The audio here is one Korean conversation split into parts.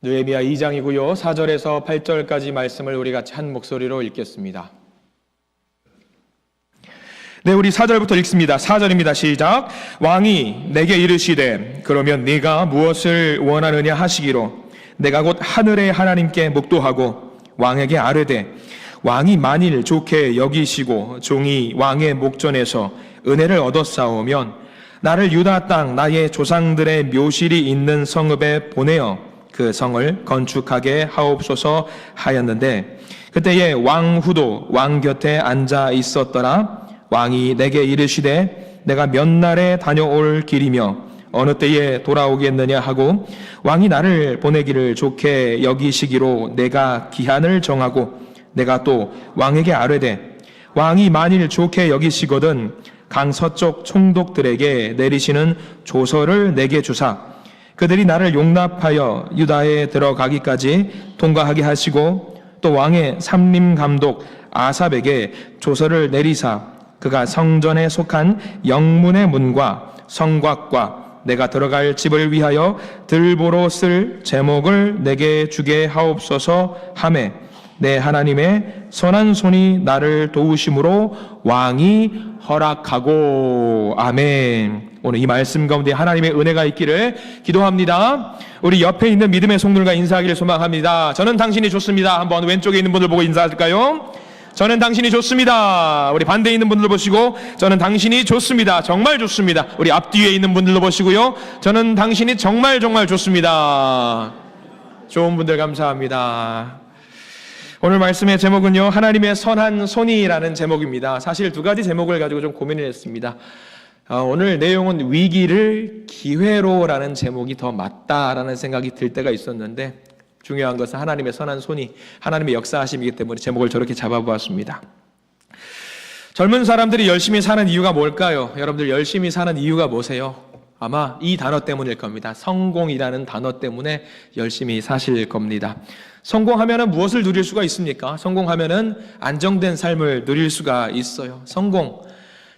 느헤미야 2장이고요. 4절에서 8절까지 말씀을 우리 같이 한 목소리로 읽겠습니다. 네, 우리 4절부터 읽습니다. 4절입니다. 시작. 왕이 내게 이르시되 그러면 네가 무엇을 원하느냐 하시기로 내가 곧 하늘의 하나님께 묵도하고 왕에게 아뢰되 왕이 만일 좋게 여기시고 종이 왕의 목전에서 은혜를 얻었사오면 나를 유다 땅 나의 조상들의 묘실이 있는 성읍에 보내어 그 성을 건축하게 하옵소서 하였는데 그때에 왕후도 왕 곁에 앉아 있었더라. 왕이 내게 이르시되 내가 몇 날에 다녀올 길이며 어느 때에 돌아오겠느냐 하고 왕이 나를 보내기를 좋게 여기시기로 내가 기한을 정하고 내가 또 왕에게 아뢰되 왕이 만일 좋게 여기시거든 강 서쪽 총독들에게 내리시는 조서를 내게 주사 그들이 나를 용납하여 유다에 들어가기까지 통과하게 하시고 또 왕의 삼림감독 아삽에게 조서를 내리사 그가 성전에 속한 영문의 문과 성곽과 내가 들어갈 집을 위하여 들보로 쓸 제목을 내게 주게 하옵소서 하매 내 하나님의 선한 손이 나를 도우심으로 왕이 허락하고. 아멘. 오늘 이 말씀 가운데 하나님의 은혜가 있기를 기도합니다. 우리 옆에 있는 믿음의 성도들과 인사하기를 소망합니다. 저는 당신이 좋습니다. 한번 왼쪽에 있는 분들 보고 인사할까요? 저는 당신이 좋습니다. 우리 반대에 있는 분들 보시고 저는 당신이 좋습니다. 정말 좋습니다. 우리 앞뒤에 있는 분들도 보시고요. 저는 당신이 정말 좋습니다. 좋은 분들 감사합니다. 오늘 말씀의 제목은요, 하나님의 선한 손이라는 제목입니다. 사실 두 가지 제목을 가지고 좀 고민을 했습니다. 오늘 내용은 위기를 기회로라는 제목이 더 맞다라는 생각이 들 때가 있었는데 중요한 것은 하나님의 선한 손이 하나님의 역사하심이기 때문에 제목을 저렇게 잡아보았습니다. 젊은 사람들이 열심히 사는 이유가 뭘까요? 여러분들 열심히 사는 이유가 뭐세요? 아마 이 단어 때문일 겁니다. 성공이라는 단어 때문에 열심히 사실 겁니다. 성공하면은 무엇을 누릴 수가 있습니까? 성공하면은 안정된 삶을 누릴 수가 있어요. 성공.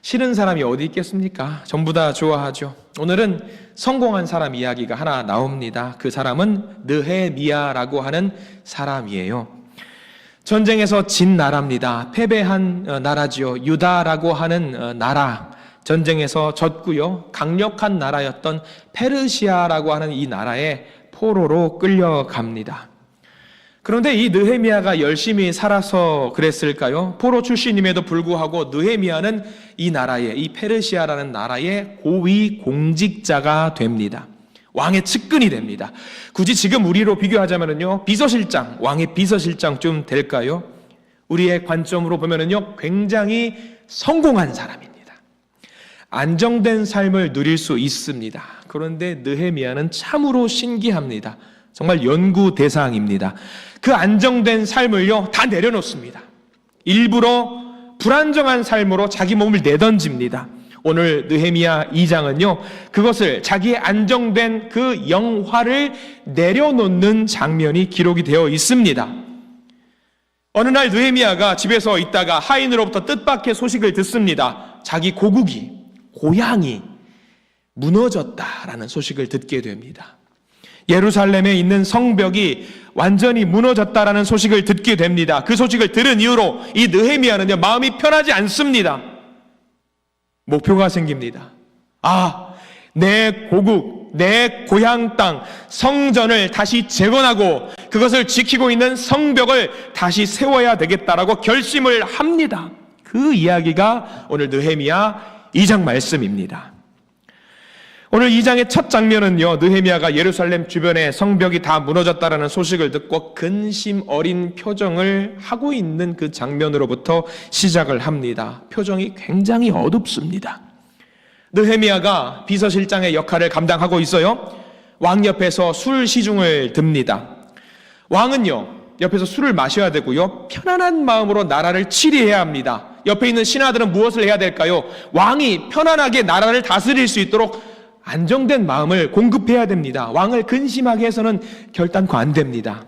싫은 사람이 어디 있겠습니까? 전부 다 좋아하죠. 오늘은 성공한 사람 이야기가 하나 나옵니다. 그 사람은 느헤미야라고 하는 사람이에요. 전쟁에서 진 나라입니다. 패배한 나라지요. 유다라고 하는 나라. 전쟁에서 졌고요. 강력한 나라였던 페르시아라고 하는 이 나라에 포로로 끌려갑니다. 그런데 이 느헤미야가 열심히 살아서 그랬을까요? 포로 출신임에도 불구하고 느헤미야는 이 나라의, 이 페르시아라는 나라의 고위 공직자가 됩니다. 왕의 측근이 됩니다. 굳이 지금 우리로 비교하자면요, 비서실장, 왕의 비서실장쯤 될까요? 우리의 관점으로 보면요, 굉장히 성공한 사람입니다. 안정된 삶을 누릴 수 있습니다. 그런데 느헤미야는 참으로 신기합니다. 정말 연구 대상입니다. 그 안정된 삶을요, 다 내려놓습니다. 일부러 불안정한 삶으로 자기 몸을 내던집니다. 오늘 느헤미야 2장은요, 그것을 자기의 안정된 그 영화를 내려놓는 장면이 기록이 되어 있습니다. 어느 날 느헤미야가 집에서 있다가 하인으로부터 뜻밖의 소식을 듣습니다. 자기 고국이, 고향이 무너졌다라는 소식을 듣게 됩니다. 예루살렘에 있는 성벽이 완전히 무너졌다라는 소식을 듣게 됩니다. 그 소식을 들은 이후로 이 느헤미야는요, 마음이 편하지 않습니다. 목표가 생깁니다. 내 고국, 내 고향 땅, 성전을 다시 재건하고 그것을 지키고 있는 성벽을 다시 세워야 되겠다라고 결심을 합니다. 그 이야기가 오늘 느헤미야 2장 말씀입니다. 오늘 2장의 첫 장면은요, 느헤미야가 예루살렘 주변에 성벽이 다 무너졌다라는 소식을 듣고 근심 어린 표정을 하고 있는 그 장면으로부터 시작을 합니다. 표정이 굉장히 어둡습니다. 느헤미야가 비서실장의 역할을 감당하고 있어요. 왕 옆에서 술 시중을 듭니다. 왕은요, 옆에서 술을 마셔야 되고요, 편안한 마음으로 나라를 치리해야 합니다. 옆에 있는 신하들은 무엇을 해야 될까요? 왕이 편안하게 나라를 다스릴 수 있도록 안정된 마음을 공급해야 됩니다. 왕을 근심하게 해서는 결단코 안 됩니다.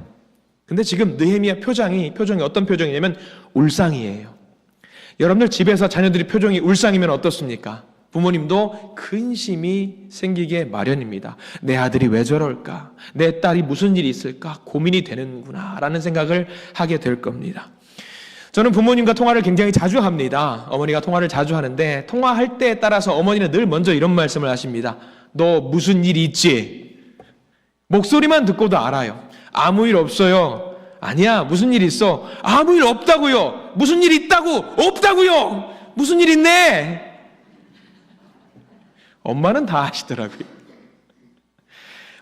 근데 지금 느헤미야 표정이 어떤 표정이냐면 울상이에요. 여러분들 집에서 자녀들이 표정이 울상이면 어떻습니까? 부모님도 근심이 생기게 마련입니다. 내 아들이 왜 저럴까? 내 딸이 무슨 일이 있을까? 고민이 되는구나 라는 생각을 하게 될 겁니다. 저는 부모님과 통화를 굉장히 자주 합니다. 어머니가 통화를 자주 하는데 통화할 때에 따라서 어머니는 늘 먼저 이런 말씀을 하십니다. 너 무슨 일이 있지? 목소리만 듣고도 알아요. 아무 일 없어요. 아니야, 무슨 일 있어? 아무 일 없다고요. 무슨 일 있다고? 없다고요. 무슨 일 있네? 엄마는 다 아시더라고요.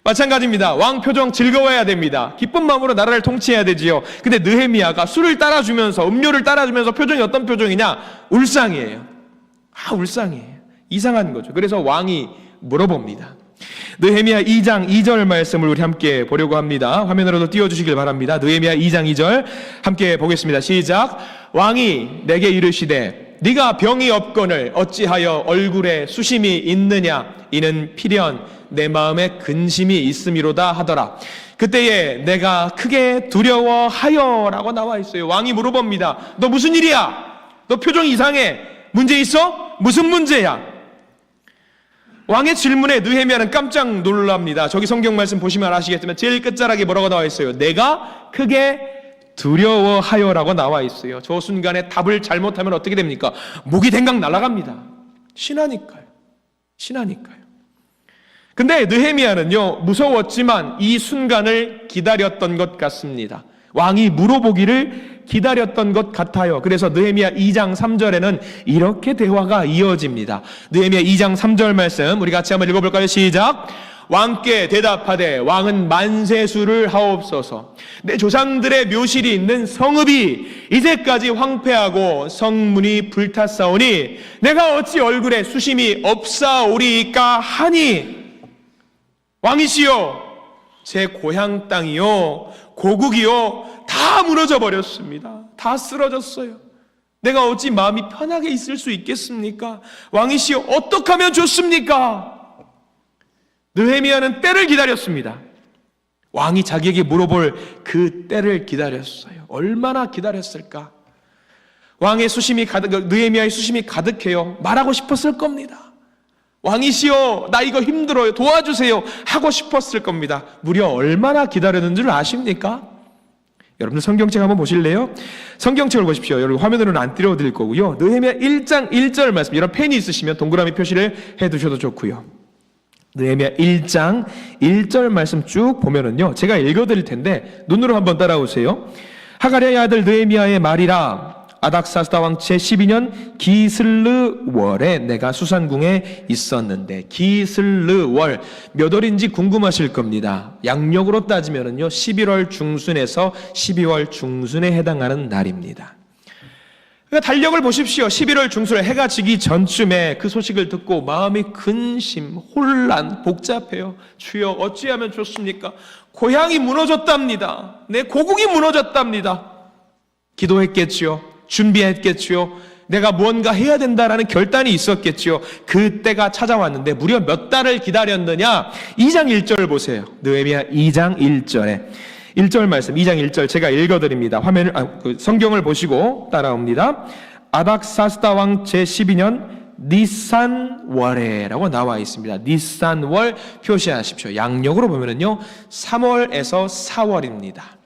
마찬가지입니다. 왕 표정 즐거워야 됩니다. 기쁜 마음으로 나라를 통치해야 되지요. 근데 느헤미야가 술을 따라주면서 음료를 따라주면서 표정이 어떤 표정이냐? 울상이에요. 울상이에요. 이상한 거죠. 그래서 왕이 물어봅니다. 느헤미야 2장 2절 말씀을 우리 함께 보려고 합니다. 화면으로도 띄워주시길 바랍니다. 느헤미야 2장 2절 함께 보겠습니다. 시작. 왕이 내게 이르시되 네가 병이 없거늘 어찌하여 얼굴에 수심이 있느냐? 이는 필연 내 마음에 근심이 있음이로다 하더라. 그때에 내가 크게 두려워하여 라고 나와 있어요. 왕이 물어봅니다. 너 무슨 일이야? 너 표정이 이상해. 문제 있어? 무슨 문제야? 왕의 질문에 느헤미야는 깜짝 놀랍니다. 저기 성경 말씀 보시면 아시겠지만 제일 끝자락에 뭐라고 나와 있어요? 내가 크게 두려워하여라고 나와 있어요. 저 순간에 답을 잘못하면 어떻게 됩니까? 목이 댕강 날아갑니다. 신하니까요. 근데 느헤미야는요, 무서웠지만 이 순간을 기다렸던 것 같습니다. 왕이 물어보기를 기다렸던 것 같아요. 그래서 느헤미야 2장 3절에는 이렇게 대화가 이어집니다. 느헤미야 2장 3절 말씀 우리 같이 한번 읽어볼까요? 시작. 왕께 대답하되 왕은 만세수를 하옵소서. 내 조상들의 묘실이 있는 성읍이 이제까지 황폐하고 성문이 불탔사오니 내가 어찌 얼굴에 수심이 없사오리까 하니 왕이시여 제 고향 땅이요 고국이요 다 무너져 버렸습니다. 다 쓰러졌어요. 내가 어찌 마음이 편하게 있을 수 있겠습니까? 왕이시여 어떻게 하면 좋습니까? 느헤미야는 때를 기다렸습니다. 왕이 자기에게 물어볼 그 때를 기다렸어요. 얼마나 기다렸을까? 왕의 수심이 느헤미야의 수심이 가득해요. 말하고 싶었을 겁니다. 왕이시여 나 이거 힘들어요. 도와주세요. 하고 싶었을 겁니다. 무려 얼마나 기다렸는 줄 아십니까? 여러분들 성경책 한번 보실래요? 성경책을 보십시오. 여러분 화면으로는 안 띄워드릴 거고요. 느헤미야 1장 1절 말씀, 이런 펜이 있으시면 동그라미 표시를 해두셔도 좋고요. 느헤미야 1장 1절 말씀 쭉 보면은요, 제가 읽어드릴 텐데 눈으로 한번 따라오세요. 하가랴의 아들 느헤미야의 말이라. 아닥사스다 왕 제12년 기슬르월에 내가 수산궁에 있었는데, 기슬르월 몇 월인지 궁금하실 겁니다. 양력으로 따지면은요 11월 중순에서 12월 중순에 해당하는 날입니다. 그러니까 달력을 보십시오. 11월 중순에 해가 지기 전쯤에 그 소식을 듣고 마음이 근심, 혼란, 복잡해요. 주여 어찌하면 좋습니까? 고향이 무너졌답니다. 내 고국이 무너졌답니다. 기도했겠지요. 준비했겠지요. 내가 무언가 해야 된다라는 결단이 있었겠지요. 그때가 찾아왔는데 무려 몇 달을 기다렸느냐? 2장 1절 보세요. 느헤미야 2장 1절에 1절 말씀, 2장 1절 제가 읽어드립니다. 화면을 성경을 보시고 따라옵니다. 아닥사스다 왕 제12년 니산월에라고 나와 있습니다. 니산월 표시하십시오. 양력으로 보면은요 3월에서 4월입니다.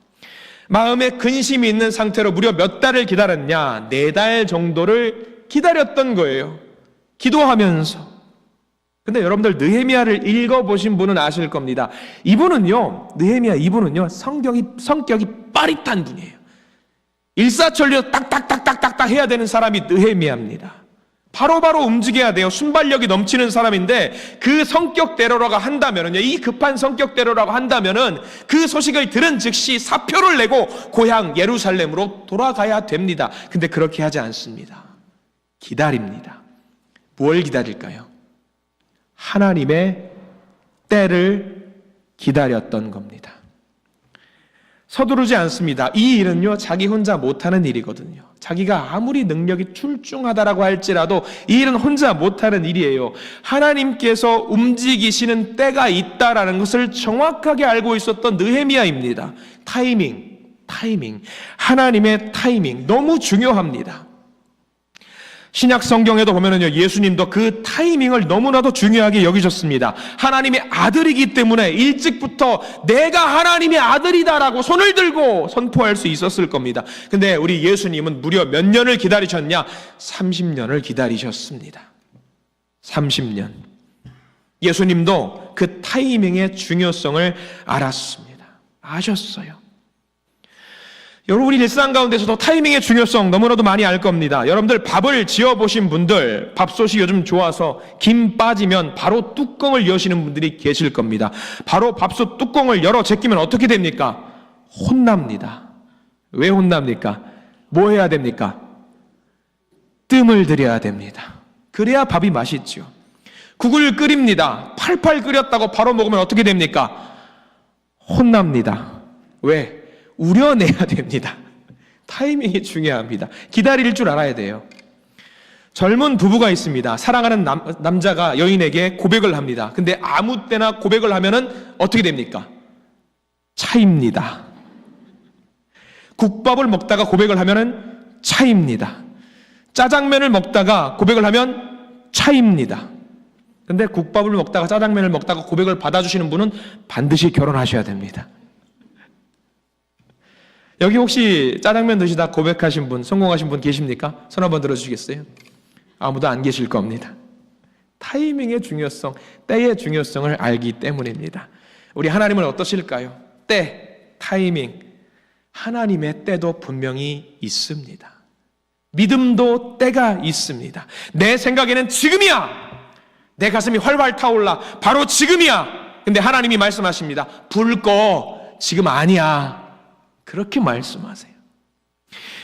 마음에 근심이 있는 상태로 무려 몇 달을 기다렸냐? 4달 정도를 기다렸던 거예요. 기도하면서. 근데 여러분들 느헤미야를 읽어보신 분은 아실 겁니다. 느헤미야 이분은요 성격이 빠릿한 분이에요. 일사천리로 딱딱딱딱딱 해야 되는 사람이 느헤미야입니다. 바로바로 움직여야 돼요. 순발력이 넘치는 사람인데 그 성격대로라고 한다면은요, 이 급한 성격대로라고 한다면은 그 소식을 들은 즉시 사표를 내고 고향 예루살렘으로 돌아가야 됩니다. 근데 그렇게 하지 않습니다. 기다립니다. 뭘 기다릴까요? 하나님의 때를 기다렸던 겁니다. 서두르지 않습니다. 이 일은요 자기 혼자 못하는 일이거든요. 자기가 아무리 능력이 출중하다라고 할지라도 이 일은 혼자 못하는 일이에요. 하나님께서 움직이시는 때가 있다라는 것을 정확하게 알고 있었던 느헤미야입니다. 타이밍, 하나님의 타이밍 너무 중요합니다. 신약 성경에도 보면은요, 예수님도 그 타이밍을 너무나도 중요하게 여기셨습니다. 하나님의 아들이기 때문에 일찍부터 내가 하나님의 아들이다라고 손을 들고 선포할 수 있었을 겁니다. 근데 우리 예수님은 무려 몇 년을 기다리셨냐? 30년을 기다리셨습니다. 30년. 예수님도 그 타이밍의 중요성을 알았습니다. 아셨어요. 여러분, 우리 일상 가운데서도 타이밍의 중요성 너무나도 많이 알 겁니다. 여러분들 밥을 지어보신 분들, 밥솥이 요즘 좋아서 김 빠지면 바로 뚜껑을 여시는 분들이 계실 겁니다. 바로 밥솥 뚜껑을 열어 제끼면 어떻게 됩니까? 혼납니다. 왜 혼납니까? 뭐 해야 됩니까? 뜸을 들여야 됩니다. 그래야 밥이 맛있죠. 국을 끓입니다. 팔팔 끓였다고 바로 먹으면 어떻게 됩니까? 혼납니다. 왜? 우려내야 됩니다. 타이밍이 중요합니다. 기다릴 줄 알아야 돼요. 젊은 부부가 있습니다. 사랑하는 남자가 여인에게 고백을 합니다. 근데 아무 때나 고백을 하면은 어떻게 됩니까? 차입니다. 국밥을 먹다가 고백을 하면은 차입니다. 짜장면을 먹다가 고백을 하면 차입니다. 근데 국밥을 먹다가 짜장면을 먹다가 고백을 받아주시는 분은 반드시 결혼하셔야 됩니다. 여기 혹시 짜장면 드시다 고백하신 분, 성공하신 분 계십니까? 손 한번 들어주시겠어요? 아무도 안 계실 겁니다. 타이밍의 중요성, 때의 중요성을 알기 때문입니다. 우리 하나님은 어떠실까요? 때, 타이밍, 하나님의 때도 분명히 있습니다. 믿음도 때가 있습니다. 내 생각에는 지금이야! 내 가슴이 활활 타올라. 바로 지금이야! 근데 하나님이 말씀하십니다. 불 꺼. 지금 아니야. 그렇게 말씀하세요.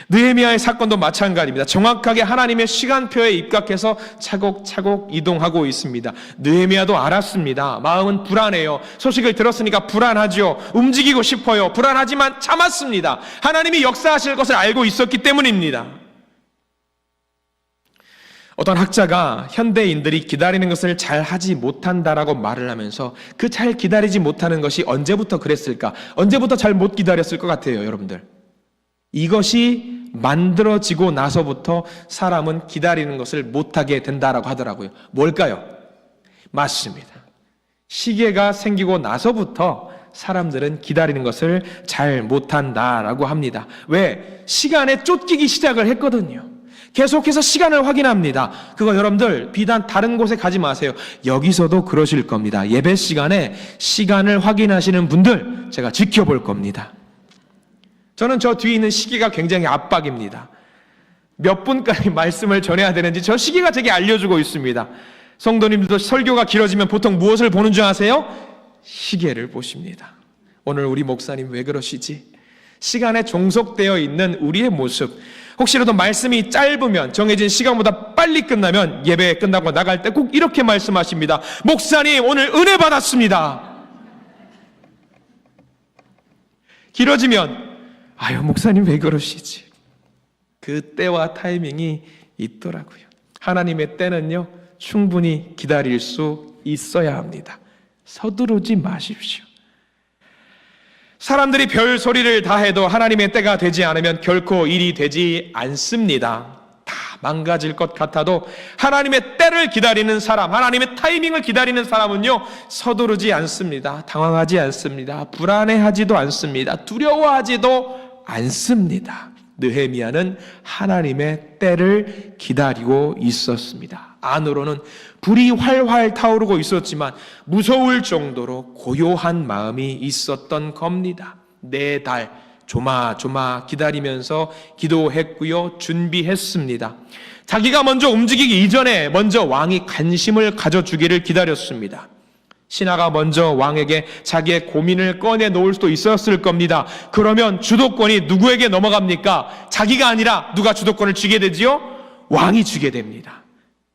느헤미야의 사건도 마찬가지입니다. 정확하게 하나님의 시간표에 입각해서 차곡차곡 이동하고 있습니다. 느헤미야도 알았습니다. 마음은 불안해요. 소식을 들었으니까 불안하죠. 움직이고 싶어요. 불안하지만 참았습니다. 하나님이 역사하실 것을 알고 있었기 때문입니다. 어떤 학자가 현대인들이 기다리는 것을 잘 하지 못한다라고 말을 하면서 그 잘 기다리지 못하는 것이 언제부터 그랬을까? 언제부터 잘 못 기다렸을 것 같아요, 여러분들? 이것이 만들어지고 나서부터 사람은 기다리는 것을 못하게 된다라고 하더라고요. 뭘까요? 맞습니다. 시계가 생기고 나서부터 사람들은 기다리는 것을 잘 못한다라고 합니다. 왜? 시간에 쫓기기 시작을 했거든요. 계속해서 시간을 확인합니다. 그거 여러분들 비단 다른 곳에 가지 마세요. 여기서도 그러실 겁니다. 예배 시간에 시간을 확인하시는 분들 제가 지켜볼 겁니다. 저는 저 뒤에 있는 시계가 굉장히 압박입니다. 몇 분까지 말씀을 전해야 되는지 저 시계가 제게 알려주고 있습니다. 성도님들도 설교가 길어지면 보통 무엇을 보는 줄 아세요? 시계를 보십니다. 오늘 우리 목사님 왜 그러시지? 시간에 종속되어 있는 우리의 모습, 혹시라도 말씀이 짧으면 정해진 시간보다 빨리 끝나면 예배 끝나고 나갈 때 꼭 이렇게 말씀하십니다. 목사님 오늘 은혜 받았습니다. 길어지면 아유 목사님 왜 그러시지? 그 때와 타이밍이 있더라고요. 하나님의 때는요 충분히 기다릴 수 있어야 합니다. 서두르지 마십시오. 사람들이 별 소리를 다 해도 하나님의 때가 되지 않으면 결코 일이 되지 않습니다. 다 망가질 것 같아도 하나님의 때를 기다리는 사람, 하나님의 타이밍을 기다리는 사람은요 서두르지 않습니다. 당황하지 않습니다. 불안해하지도 않습니다. 두려워하지도 않습니다. 느헤미야는 하나님의 때를 기다리고 있었습니다. 안으로는 불이 활활 타오르고 있었지만 무서울 정도로 고요한 마음이 있었던 겁니다. 4달 조마조마 기다리면서 기도했고요. 준비했습니다. 자기가 먼저 움직이기 이전에 먼저 왕이 관심을 가져주기를 기다렸습니다. 신하가 먼저 왕에게 자기의 고민을 꺼내 놓을 수도 있었을 겁니다. 그러면 주도권이 누구에게 넘어갑니까? 자기가 아니라 누가 주도권을 쥐게 되지요? 왕이 쥐게 됩니다.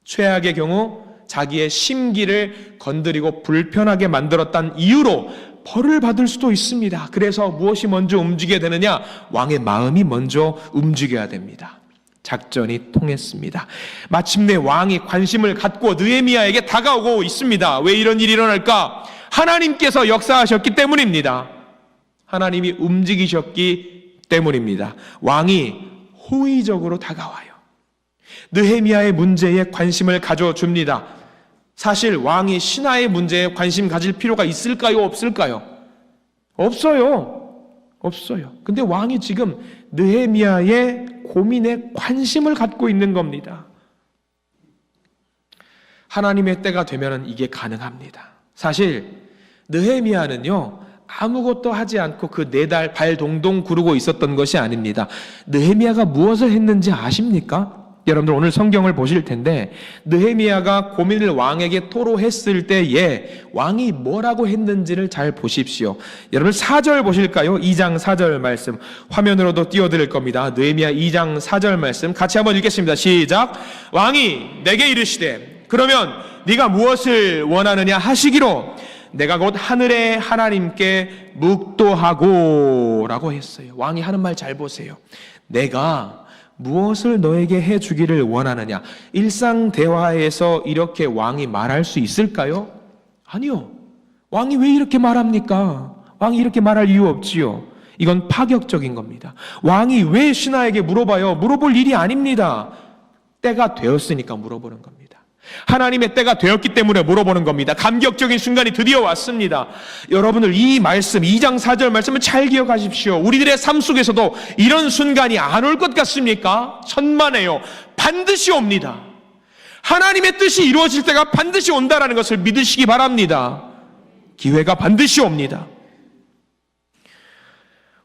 최악의 경우 자기의 심기를 건드리고 불편하게 만들었다는 이유로 벌을 받을 수도 있습니다. 그래서 무엇이 먼저 움직여야 되느냐? 왕의 마음이 먼저 움직여야 됩니다. 작전이 통했습니다. 마침내 왕이 관심을 갖고 느헤미야에게 다가오고 있습니다. 왜 이런 일이 일어날까? 하나님께서 역사하셨기 때문입니다. 하나님이 움직이셨기 때문입니다. 왕이 호의적으로 다가와요. 느헤미야의 문제에 관심을 가져줍니다. 사실 왕이 신하의 문제에 관심 가질 필요가 있을까요? 없을까요? 없어요. 근데 왕이 지금 느헤미야의 고민에 관심을 갖고 있는 겁니다. 하나님의 때가 되면 이게 가능합니다. 사실 느헤미야는요, 아무것도 하지 않고 그 4달 발 동동 구르고 있었던 것이 아닙니다. 느헤미야가 무엇을 했는지 아십니까? 여러분들 오늘 성경을 보실 텐데, 느헤미야가 고민을 왕에게 토로했을 때에 왕이 뭐라고 했는지를 잘 보십시오. 여러분 4절 보실까요? 2장 4절 말씀 화면으로도 띄워드릴 겁니다. 느헤미야 2장 4절 말씀 같이 한번 읽겠습니다. 시작. 왕이 내게 이르시되 그러면 네가 무엇을 원하느냐 하시기로 내가 곧 하늘의 하나님께 묵도하고 라고 했어요. 왕이 하는 말 잘 보세요. 내가 무엇을 너에게 해주기를 원하느냐. 일상 대화에서 이렇게 왕이 말할 수 있을까요? 아니요. 왕이 왜 이렇게 말합니까? 왕이 이렇게 말할 이유 없지요. 이건 파격적인 겁니다. 왕이 왜 신하에게 물어봐요? 물어볼 일이 아닙니다. 때가 되었으니까 물어보는 겁니다. 하나님의 때가 되었기 때문에 물어보는 겁니다. 감격적인 순간이 드디어 왔습니다. 여러분들 이 말씀 2장 4절 말씀을 잘 기억하십시오. 우리들의 삶 속에서도 이런 순간이 안 올 것 같습니까? 천만에요. 반드시 옵니다. 하나님의 뜻이 이루어질 때가 반드시 온다라는 것을 믿으시기 바랍니다. 기회가 반드시 옵니다.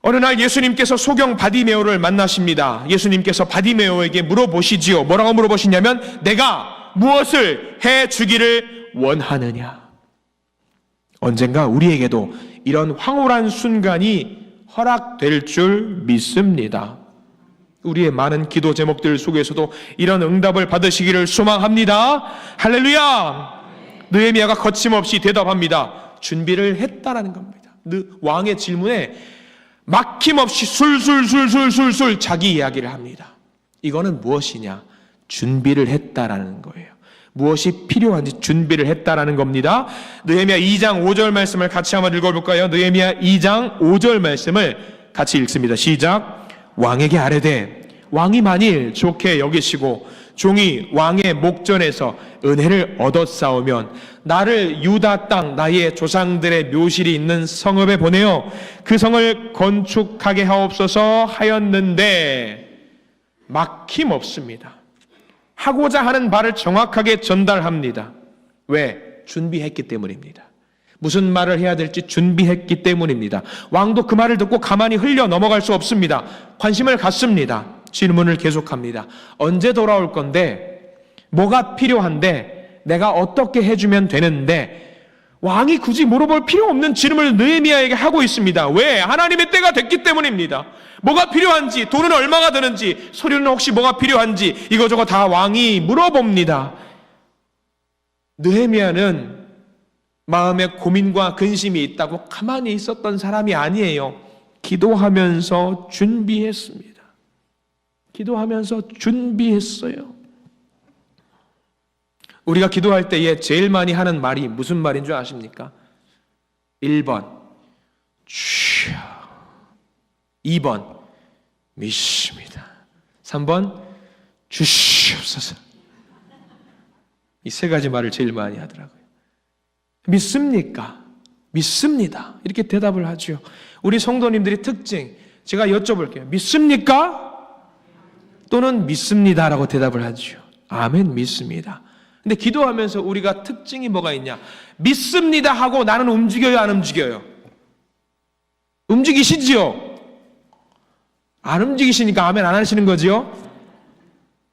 어느 날 예수님께서 소경 바디메오를 만나십니다. 예수님께서 바디메오에게 물어보시지요. 뭐라고 물어보시냐면 내가 무엇을 해주기를 원하느냐. 언젠가 우리에게도 이런 황홀한 순간이 허락될 줄 믿습니다. 우리의 많은 기도 제목들 속에서도 이런 응답을 받으시기를 소망합니다. 할렐루야. 느헤미야가 거침없이 대답합니다. 준비를 했다라는 겁니다. 왕의 질문에 막힘없이 술술 자기 이야기를 합니다. 이거는 무엇이냐? 준비를 했다라는 거예요. 무엇이 필요한지 준비를 했다라는 겁니다. 느헤미야 2장 5절 말씀을 같이 한번 읽어볼까요? 느헤미야 2장 5절 말씀을 같이 읽습니다. 시작. 왕에게 아뢰되 왕이 만일 좋게 여기시고 종이 왕의 목전에서 은혜를 얻었사오면 나를 유다 땅 나의 조상들의 묘실이 있는 성읍에 보내어 그 성을 건축하게 하옵소서 하였는데 막힘없습니다. 하고자 하는 바를 정확하게 전달합니다. 왜? 준비했기 때문입니다. 무슨 말을 해야 될지 준비했기 때문입니다. 왕도 그 말을 듣고 가만히 흘려 넘어갈 수 없습니다. 관심을 갖습니다. 질문을 계속합니다. 언제 돌아올 건데? 뭐가 필요한데? 내가 어떻게 해주면 되는데? 왕이 굳이 물어볼 필요 없는 질문을 느헤미야에게 하고 있습니다. 왜? 하나님의 때가 됐기 때문입니다. 뭐가 필요한지, 돈은 얼마가 드는지, 서류는 혹시 뭐가 필요한지 이거저거 다 왕이 물어봅니다. 느헤미야는 마음에 고민과 근심이 있다고 가만히 있었던 사람이 아니에요. 기도하면서 준비했습니다. 기도하면서 준비했어요. 우리가 기도할 때에 제일 많이 하는 말이 무슨 말인 줄 아십니까? 1번 주여, 2번 믿습니다, 3번 주시옵소서. 이 3가지 말을 제일 많이 하더라고요. 믿습니까? 믿습니다. 이렇게 대답을 하죠. 우리 성도님들의 특징 제가 여쭤볼게요. 믿습니까? 또는 믿습니다라고 대답을 하죠. 아멘, 믿습니다. 근데 기도하면서 우리가 특징이 뭐가 있냐? 믿습니다 하고 나는 움직여요, 안 움직여요? 움직이시지요? 안 움직이시니까 아멘 안 하시는 거지요?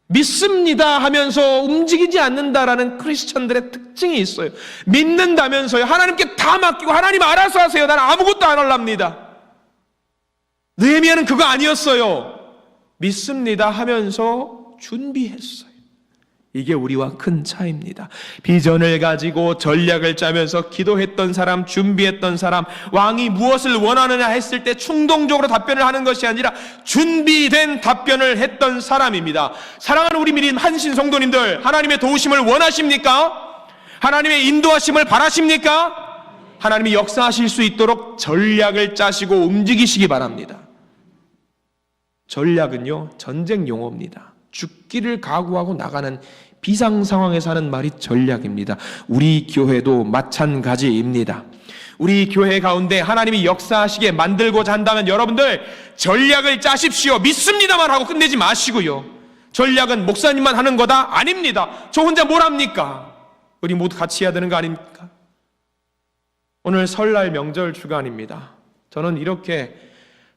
믿습니다 하면서 움직이지 않는다라는 크리스천들의 특징이 있어요. 믿는다면서요, 하나님께 다 맡기고 하나님 알아서 하세요, 나는 아무것도 안 하랍니다. 느헤미야는 그거 아니었어요. 믿습니다 하면서 준비했어요. 이게 우리와 큰 차이입니다. 비전을 가지고 전략을 짜면서 기도했던 사람, 준비했던 사람, 왕이 무엇을 원하느냐 했을 때 충동적으로 답변을 하는 것이 아니라 준비된 답변을 했던 사람입니다. 사랑하는 우리 믿음 한신 성도님들, 하나님의 도우심을 원하십니까? 하나님의 인도하심을 바라십니까? 하나님이 역사하실 수 있도록 전략을 짜시고 움직이시기 바랍니다. 전략은요, 전쟁 용어입니다. 죽기를 각오하고 나가는 비상 상황에서 하는 말이 전략입니다. 우리 교회도 마찬가지입니다. 우리 교회 가운데 하나님이 역사하시게 만들고자 한다면 여러분들 전략을 짜십시오. 믿습니다만 하고 끝내지 마시고요. 전략은 목사님만 하는 거다? 아닙니다. 저 혼자 뭘 합니까? 우리 모두 같이 해야 되는 거 아닙니까? 오늘 설날 명절 주간입니다. 저는 이렇게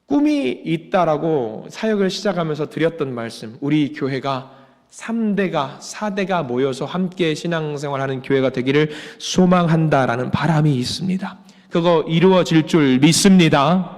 꿈이 있다라고 사역을 시작하면서 드렸던 말씀, 우리 교회가 3대가 4대가 모여서 함께 신앙생활하는 교회가 되기를 소망한다라는 바람이 있습니다. 그거 이루어질 줄 믿습니다.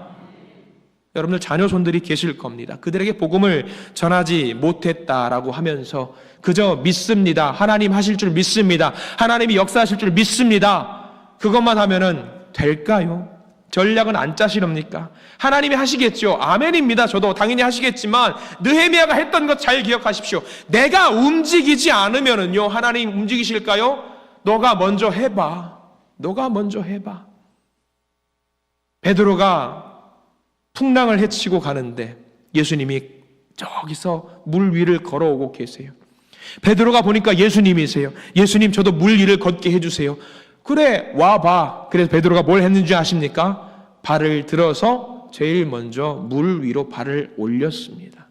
여러분들 자녀손들이 계실 겁니다. 그들에게 복음을 전하지 못했다라고 하면서 그저 믿습니다. 하나님 하실 줄 믿습니다. 하나님이 역사하실 줄 믿습니다. 그것만 하면은 될까요? 전략은 안 짜시렵니까? 하나님이 하시겠죠. 아멘입니다. 저도 당연히 하시겠지만 느헤미야가 했던 것 잘 기억하십시오. 내가 움직이지 않으면은요, 하나님 움직이실까요? 너가 먼저 해봐. 너가 먼저 해봐. 베드로가 풍랑을 헤치고 가는데 예수님이 저기서 물 위를 걸어오고 계세요. 베드로가 보니까 예수님이세요. 예수님, 저도 물 위를 걷게 해주세요. 그래, 와봐. 그래서 베드로가 뭘 했는지 아십니까? 발을 들어서 제일 먼저 물 위로 발을 올렸습니다.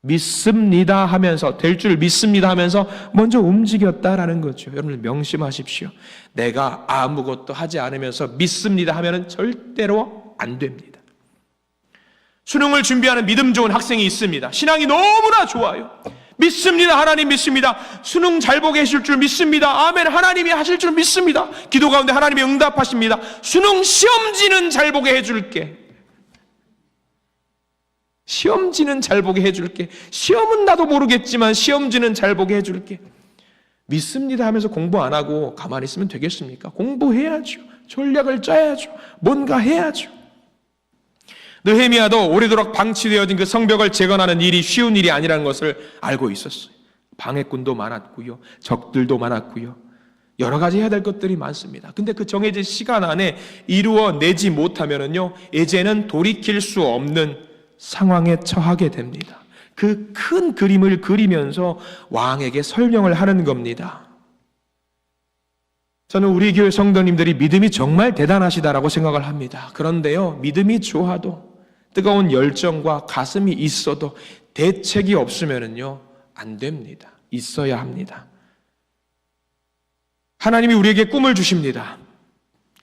믿습니다 하면서, 될 줄 믿습니다 하면서 먼저 움직였다라는 거죠. 여러분 명심하십시오. 내가 아무것도 하지 않으면서 믿습니다 하면은 절대로 안 됩니다. 수능을 준비하는 믿음 좋은 학생이 있습니다. 신앙이 너무나 좋아요. 믿습니다. 하나님 믿습니다. 수능 잘 보게 해줄 줄 믿습니다. 아멘. 하나님이 하실 줄 믿습니다. 기도 가운데 하나님이 응답하십니다. 수능 시험지는 잘 보게 해줄게. 시험지는 잘 보게 해줄게. 시험은 나도 모르겠지만 시험지는 잘 보게 해줄게. 믿습니다 하면서 공부 안 하고 가만히 있으면 되겠습니까? 공부해야죠. 전략을 짜야죠. 뭔가 해야죠. 느헤미야도 오래도록 방치되어진 그 성벽을 재건하는 일이 쉬운 일이 아니라는 것을 알고 있었어요. 방해꾼도 많았고요. 적들도 많았고요. 여러 가지 해야 될 것들이 많습니다. 근데 그 정해진 시간 안에 이루어내지 못하면은요, 이제는 돌이킬 수 없는 상황에 처하게 됩니다. 그 큰 그림을 그리면서 왕에게 설명을 하는 겁니다. 저는 우리 교회 성도님들이 믿음이 정말 대단하시다라고 생각을 합니다. 그런데요, 믿음이 좋아도 뜨거운 열정과 가슴이 있어도 대책이 없으면은요, 안 됩니다. 있어야 합니다. 하나님이 우리에게 꿈을 주십니다.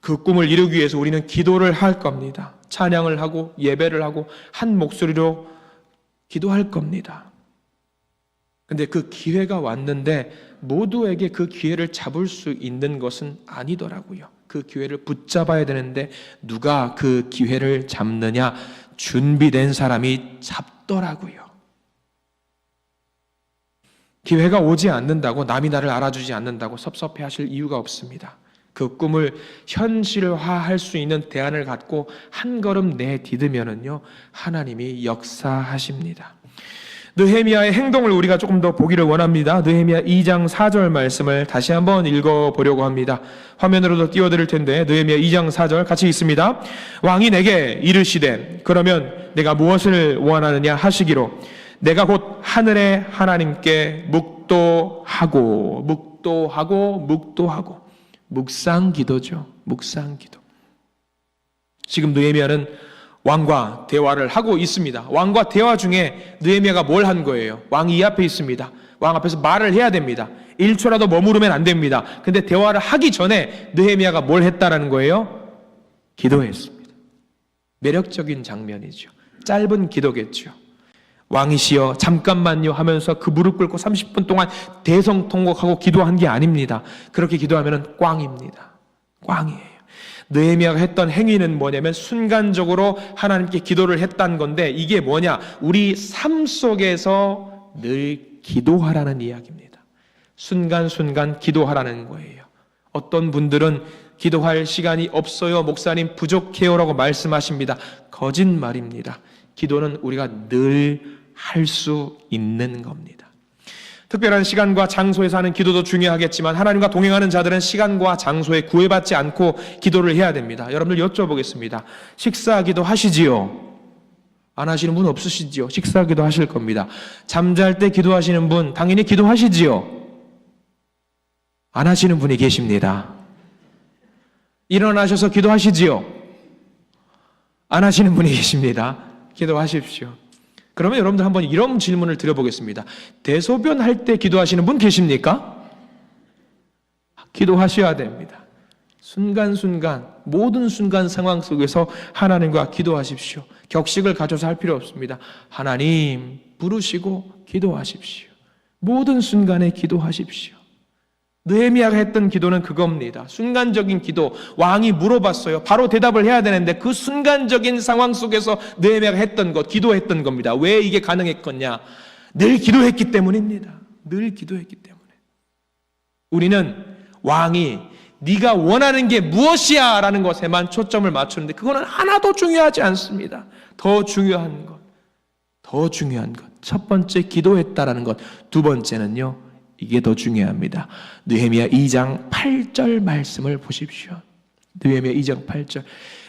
그 꿈을 이루기 위해서 우리는 기도를 할 겁니다. 찬양을 하고 예배를 하고 한 목소리로 기도할 겁니다. 근데 그 기회가 왔는데 모두에게 그 기회를 잡을 수 있는 것은 아니더라고요. 그 기회를 붙잡아야 되는데 누가 그 기회를 잡느냐? 준비된 사람이 잡더라고요. 기회가 오지 않는다고, 남이 나를 알아주지 않는다고 섭섭해 하실 이유가 없습니다. 그 꿈을 현실화할 수 있는 대안을 갖고 한 걸음 내디디면은요, 하나님이 역사하십니다. 느헤미야의 행동을 우리가 조금 더 보기를 원합니다. 느헤미야 2장 4절 말씀을 다시 한번 읽어보려고 합니다. 화면으로도 띄워드릴 텐데 느헤미야 2장 4절 같이 읽습니다. 왕이 내게 이르시되 그러면 내가 무엇을 원하느냐 하시기로 내가 곧 하늘의 하나님께 묵도하고 묵상기도죠. 묵상기도. 지금 느헤미야는 왕과 대화를 하고 있습니다. 왕과 대화 중에 느헤미야가 뭘 한 거예요? 왕이 이 앞에 있습니다. 왕 앞에서 말을 해야 됩니다. 1초라도 머무르면 안 됩니다. 근데 대화를 하기 전에 느헤미야가 뭘 했다라는 거예요? 기도했습니다. 매력적인 장면이죠. 짧은 기도겠죠. 왕이시여 잠깐만요 하면서 그 무릎 꿇고 30분 동안 대성통곡하고 기도한 게 아닙니다. 그렇게 기도하면 꽝입니다. 꽝이에요. 느헤미야가 했던 행위는 뭐냐면 순간적으로 하나님께 기도를 했다는 건데, 이게 뭐냐? 우리 삶 속에서 늘 기도하라는 이야기입니다. 순간순간 기도하라는 거예요. 어떤 분들은 기도할 시간이 없어요, 목사님 부족해요 라고 말씀하십니다. 거짓말입니다. 기도는 우리가 늘 할 수 있는 겁니다. 특별한 시간과 장소에서 하는 기도도 중요하겠지만 하나님과 동행하는 자들은 시간과 장소에 구애받지 않고 기도를 해야 됩니다. 여러분들 여쭤보겠습니다. 식사 기도 하시지요? 안 하시는 분 없으시지요? 식사 기도하실 겁니다. 잠잘 때 기도하시는 분 당연히 기도하시지요? 안 하시는 분이 계십니다. 일어나셔서 기도하시지요? 안 하시는 분이 계십니다. 기도하십시오. 그러면 여러분들 한번 이런 질문을 드려보겠습니다. 대소변 할 때 기도하시는 분 계십니까? 기도하셔야 됩니다. 순간순간, 모든 순간 상황 속에서 하나님과 기도하십시오. 격식을 가져서 할 필요 없습니다. 하나님 부르시고 기도하십시오. 모든 순간에 기도하십시오. 느헤미야가 했던 기도는 그겁니다. 순간적인 기도. 왕이 물어봤어요. 바로 대답을 해야 되는데 그 순간적인 상황 속에서 느헤미야가 했던 것, 기도했던 겁니다. 왜 이게 가능했겠냐? 늘 기도했기 때문입니다. 늘 기도했기 때문에. 우리는 왕이 네가 원하는 게 무엇이야? 라는 것에만 초점을 맞추는데 그거는 하나도 중요하지 않습니다. 더 중요한 것. 첫 번째 기도했다라는 것. 두 번째는요. 이게 더 중요합니다. 느헤미야 2장 8절 말씀을 보십시오. 느헤미야 2장 8절.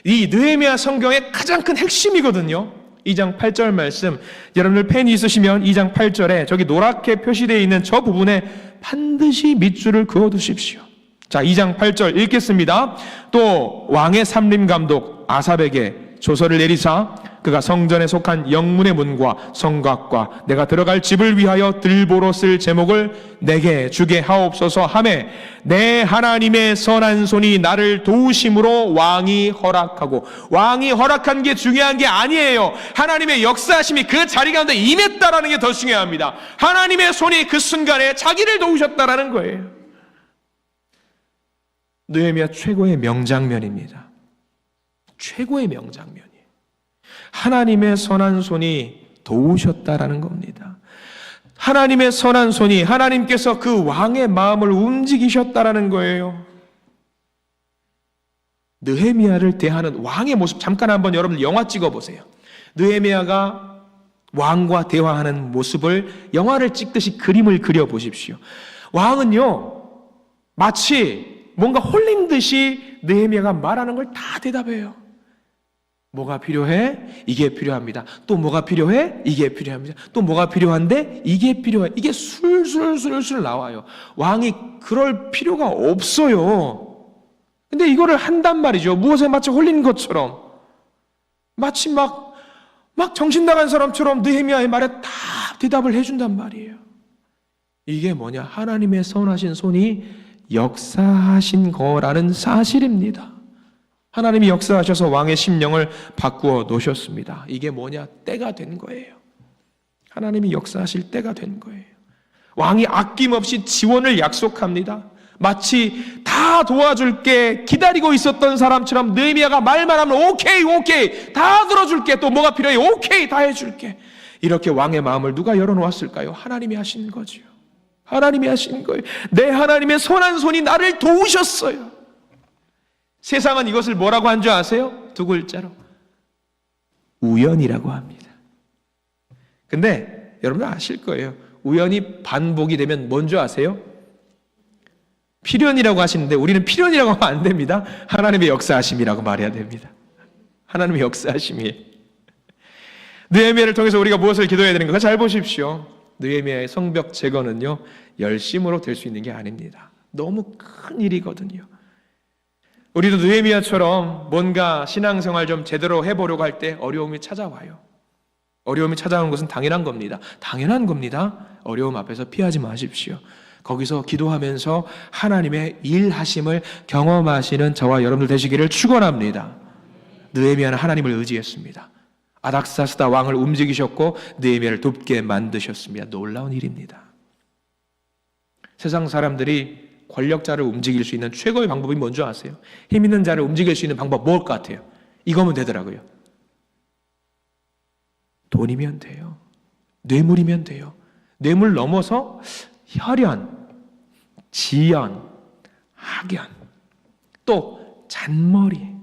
이 느헤미야 성경의 가장 큰 핵심이거든요. 2장 8절 말씀. 여러분들 펜이 있으시면 2장 8절에 저기 노랗게 표시되어 있는 저 부분에 반드시 밑줄을 그어두십시오. 자, 2장 8절 읽겠습니다. 또 왕의 삼림감독 아삽에게 조서를 내리사 그가 성전에 속한 영문의 문과 성곽과 내가 들어갈 집을 위하여 들보로 쓸 제목을 내게 주게 하옵소서 하매 내 하나님의 선한 손이 나를 도우심으로 왕이 허락하고, 왕이 허락한 게 중요한 게 아니에요. 하나님의 역사하심이 그 자리 가운데 임했다라는 게 더 중요합니다. 하나님의 손이 그 순간에 자기를 도우셨다라는 거예요. 느헤미야 최고의 명장면입니다. 최고의 명장면이에요. 하나님의 선한 손이 도우셨다라는 겁니다. 하나님의 선한 손이, 하나님께서 그 왕의 마음을 움직이셨다라는 거예요. 느헤미야를 대하는 왕의 모습 잠깐 한번 여러분 영화 찍어보세요. 느헤미야가 왕과 대화하는 모습을 영화를 찍듯이 그림을 그려보십시오. 왕은요 마치 뭔가 홀린 듯이 느헤미야가 말하는 걸 다 대답해요. 뭐가 필요해? 이게 필요합니다. 또 뭐가 필요해? 이게 필요합니다. 또 뭐가 필요한데? 이게 필요해. 이게 술술술술 나와요. 왕이 그럴 필요가 없어요. 근데 이거를 한단 말이죠. 무엇에 마치 홀린 것처럼. 마치 막 정신 나간 사람처럼 느헤미야의 말에 다 대답을 해준단 말이에요. 이게 뭐냐? 하나님의 선하신 손이 역사하신 거라는 사실입니다. 하나님이 역사하셔서 왕의 심령을 바꾸어 놓으셨습니다. 이게 뭐냐? 때가 된 거예요. 하나님이 역사하실 때가 된 거예요. 왕이 아낌없이 지원을 약속합니다. 마치 다 도와줄게 기다리고 있었던 사람처럼 느헤미야가 말만 하면 오케이 다 들어줄게. 또 뭐가 필요해? 오케이 다 해줄게. 이렇게 왕의 마음을 누가 열어놓았을까요? 하나님이 하신 거죠. 하나님이 하신 거예요. 내 하나님의 선한 손이 나를 도우셨어요. 세상은 이것을 뭐라고 한 줄 아세요? 두 글자로 우연이라고 합니다. 근데 여러분 아실 거예요. 우연이 반복이 되면 뭔지 아세요? 필연이라고 하시는데 우리는 필연이라고 하면 안 됩니다. 하나님의 역사하심이라고 말해야 됩니다. 하나님의 역사하심이에요. 느헤미야를 통해서 우리가 무엇을 기도해야 되는가 잘 보십시오. 느헤미야의 성벽 재건은요 열심으로 될 수 있는 게 아닙니다. 너무 큰 일이거든요. 우리도 느헤미야처럼 뭔가 신앙생활 좀 제대로 해보려고 할 때 어려움이 찾아와요. 어려움이 찾아오는 것은 당연한 겁니다. 당연한 겁니다. 어려움 앞에서 피하지 마십시오. 거기서 기도하면서 하나님의 일하심을 경험하시는 저와 여러분들 되시기를 축원합니다. 느헤미야는 하나님을 의지했습니다. 아닥사스다 왕을 움직이셨고 느헤미야를 돕게 만드셨습니다. 놀라운 일입니다. 세상 사람들이 권력자를 움직일 수 있는 최고의 방법이 뭔지 아세요? 힘 있는 자를 움직일 수 있는 방법 뭘 것 같아요? 이거면 되더라고요. 돈이면 돼요. 뇌물이면 돼요. 뇌물 넘어서 혈연, 지연, 학연, 또 잔머리.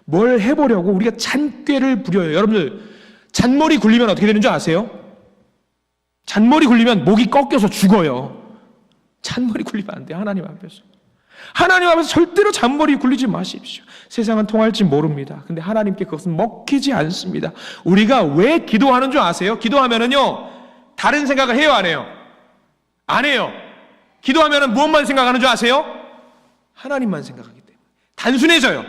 뭘 해보려고 우리가 잔꾀를 부려요. 여러분들 잔머리 굴리면 어떻게 되는 줄 아세요? 잔머리 굴리면 목이 꺾여서 죽어요. 잔머리 굴리면 안 돼요. 하나님 앞에서. 하나님 앞에서 절대로 잔머리 굴리지 마십시오. 세상은 통할지 모릅니다. 근데 하나님께 그것은 먹히지 않습니다. 우리가 왜 기도하는 줄 아세요? 기도하면은요, 다른 생각을 해요, 안 해요? 안 해요. 기도하면은 무엇만 생각하는 줄 아세요? 하나님만 생각하기 때문에. 단순해져요.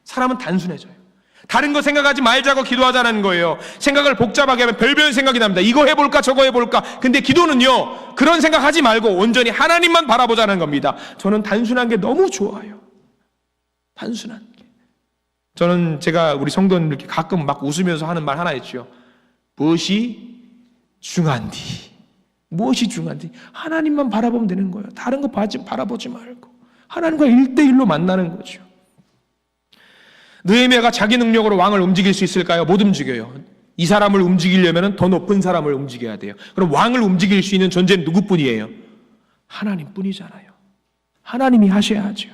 사람은 단순해져요. 다른 거 생각하지 말자고 기도하자는 거예요. 생각을 복잡하게 하면 별별 생각이 납니다. 이거 해볼까 저거 해볼까. 근데 기도는요, 그런 생각하지 말고 온전히 하나님만 바라보자는 겁니다. 저는 단순한 게 너무 좋아요. 단순한 게. 저는 제가 우리 성도님들께 가끔 막 웃으면서 하는 말 하나 있죠. 무엇이 중한디? 무엇이 중한디? 하나님만 바라보면 되는 거예요. 다른 거 바라보지 말고 하나님과 1대1로 만나는 거죠. 느헤미야가 자기 능력으로 왕을 움직일 수 있을까요? 못 움직여요. 이 사람을 움직이려면 더 높은 사람을 움직여야 돼요. 그럼 왕을 움직일 수 있는 존재는 누구뿐이에요? 하나님뿐이잖아요. 하나님이 하셔야죠.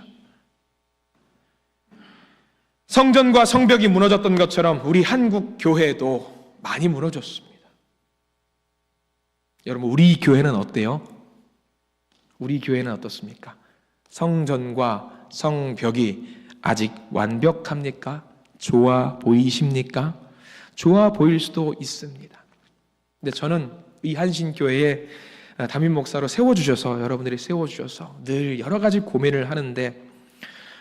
성전과 성벽이 무너졌던 것처럼 우리 한국 교회도 많이 무너졌습니다. 여러분, 우리 교회는 어때요? 우리 교회는 어떻습니까? 성전과 성벽이 아직 완벽합니까? 좋아 보이십니까? 좋아 보일 수도 있습니다. 근데 저는 이 한신교회에 담임 목사로 세워주셔서, 여러분들이 세워주셔서 늘 여러 가지 고민을 하는데,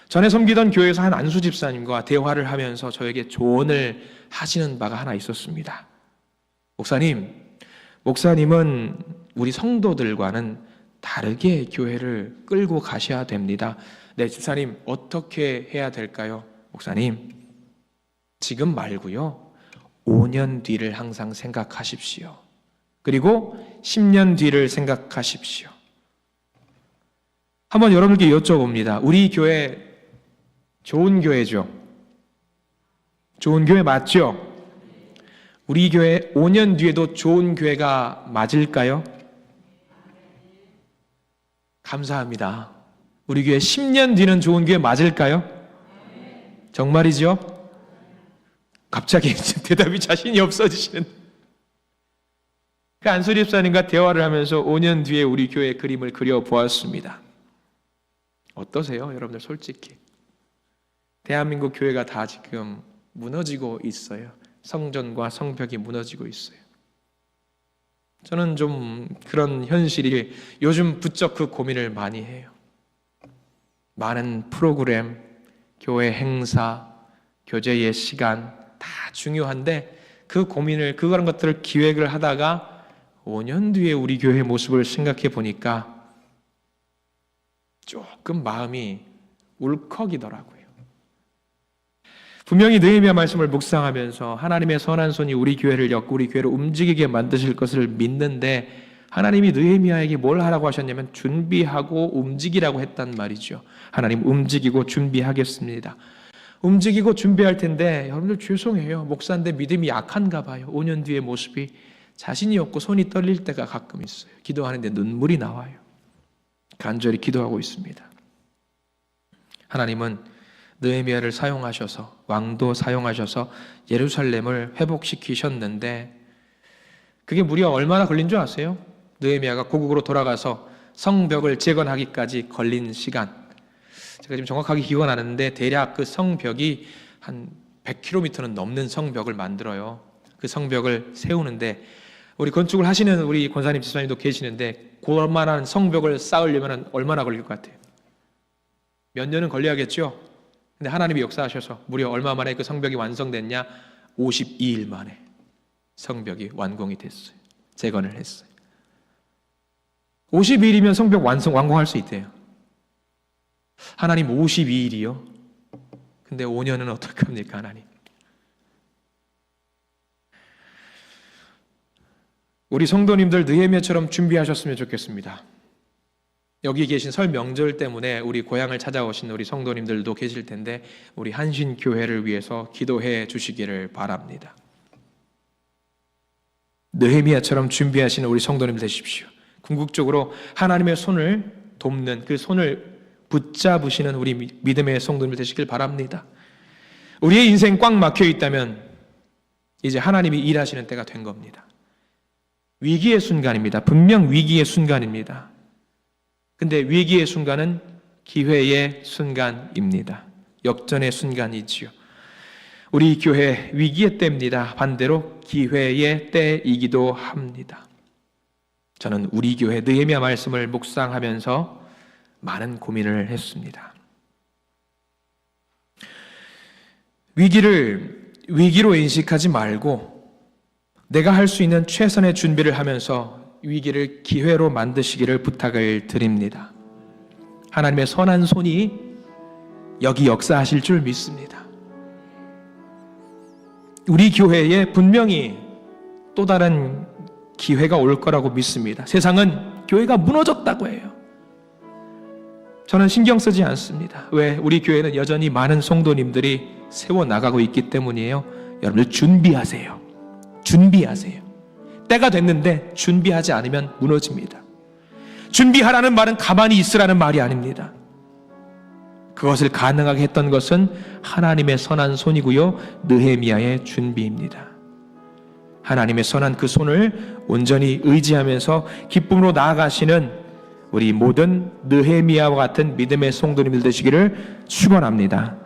전에 섬기던 교회에서 한 안수 집사님과 대화를 하면서 저에게 조언을 하시는 바가 하나 있었습니다. 목사님은 우리 성도들과는 다르게 교회를 끌고 가셔야 됩니다. 네, 집사님, 어떻게 해야 될까요? 목사님, 지금 말고요, 5년 뒤를 항상 생각하십시오. 그리고 10년 뒤를 생각하십시오. 한번 여러분께 여쭤봅니다. 우리 교회 좋은 교회죠? 좋은 교회 맞죠? 우리 교회 5년 뒤에도 좋은 교회가 맞을까요? 감사합니다. 우리 교회 10년 뒤는 좋은 교회 맞을까요? 정말이죠? 갑자기 대답이 자신이 없어지시는. 그 안수 집사님과 대화를 하면서 5년 뒤에 우리 교회의 그림을 그려보았습니다. 어떠세요? 여러분들 솔직히. 대한민국 교회가 다 지금 무너지고 있어요. 성전과 성벽이 무너지고 있어요. 저는 좀 그런 현실이 요즘 부쩍 그 고민을 많이 해요. 많은 프로그램, 교회 행사, 교제의 시간 다 중요한데 그런 것들을 기획을 하다가 5년 뒤에 우리 교회의 모습을 생각해 보니까 조금 마음이 울컥이더라고요. 분명히 느헤미야 말씀을 묵상하면서 하나님의 선한 손이 우리 교회를 엮고 우리 교회를 움직이게 만드실 것을 믿는데, 하나님이 느헤미야에게 뭘 하라고 하셨냐면 준비하고 움직이라고 했단 말이죠. 하나님, 움직이고 준비하겠습니다. 움직이고 준비할 텐데, 여러분들 죄송해요. 목사인데 믿음이 약한가 봐요. 5년 뒤의 모습이 자신이 없고 손이 떨릴 때가 가끔 있어요. 기도하는데 눈물이 나와요. 간절히 기도하고 있습니다. 하나님은 느헤미야를 사용하셔서, 왕도 사용하셔서 예루살렘을 회복시키셨는데, 그게 무려 얼마나 걸린 줄 아세요? 느헤미야가 고국으로 돌아가서 성벽을 재건하기까지 걸린 시간, 제가 지금 정확하게 기억은 안 나는데 대략 그 성벽이 한 100km는 넘는 성벽을 만들어요. 그 성벽을 세우는데, 우리 건축을 하시는 우리 권사님, 집사님도 계시는데, 그만한 성벽을 쌓으려면 얼마나 걸릴 것 같아요? 몇 년은 걸려야겠죠? 근데 하나님이 역사하셔서 무려 얼마 만에 그 성벽이 완성됐냐? 52일 만에 성벽이 완공이 됐어요. 재건을 했어요. 52일이면 성벽 완공할 수 있대요. 하나님 52일이요? 근데 5년은 어떡합니까, 하나님? 우리 성도님들 느헤미야처럼 준비하셨으면 좋겠습니다. 여기 계신 설 명절 때문에 우리 고향을 찾아오신 우리 성도님들도 계실 텐데, 우리 한신교회를 위해서 기도해 주시기를 바랍니다. 느헤미야처럼 준비하시는 우리 성도님 되십시오. 궁극적으로 하나님의 손을 돕는, 그 손을 붙잡으시는 우리 믿음의 성도님 되시길 바랍니다. 우리의 인생 꽉 막혀 있다면 이제 하나님이 일하시는 때가 된 겁니다. 위기의 순간입니다. 분명 위기의 순간입니다. 근데 위기의 순간은 기회의 순간입니다. 역전의 순간이지요. 우리 교회 위기의 때입니다. 반대로 기회의 때이기도 합니다. 저는 우리 교회 느헤미야 말씀을 묵상하면서 많은 고민을 했습니다. 위기를 위기로 인식하지 말고 내가 할 수 있는 최선의 준비를 하면서 위기를 기회로 만드시기를 부탁을 드립니다. 하나님의 선한 손이 여기 역사하실 줄 믿습니다. 우리 교회에 분명히 또 다른 기회가 올 거라고 믿습니다. 세상은 교회가 무너졌다고 해요. 저는 신경 쓰지 않습니다. 왜? 우리 교회는 여전히 많은 성도님들이 세워나가고 있기 때문이에요. 여러분들 준비하세요. 준비하세요. 때가 됐는데 준비하지 않으면 무너집니다. 준비하라는 말은 가만히 있으라는 말이 아닙니다. 그것을 가능하게 했던 것은 하나님의 선한 손이고요, 느헤미야의 준비입니다. 하나님의 선한 그 손을 온전히 의지하면서 기쁨으로 나아가시는 우리 모든 느헤미야와 같은 믿음의 성도님들 되시기를 축원합니다.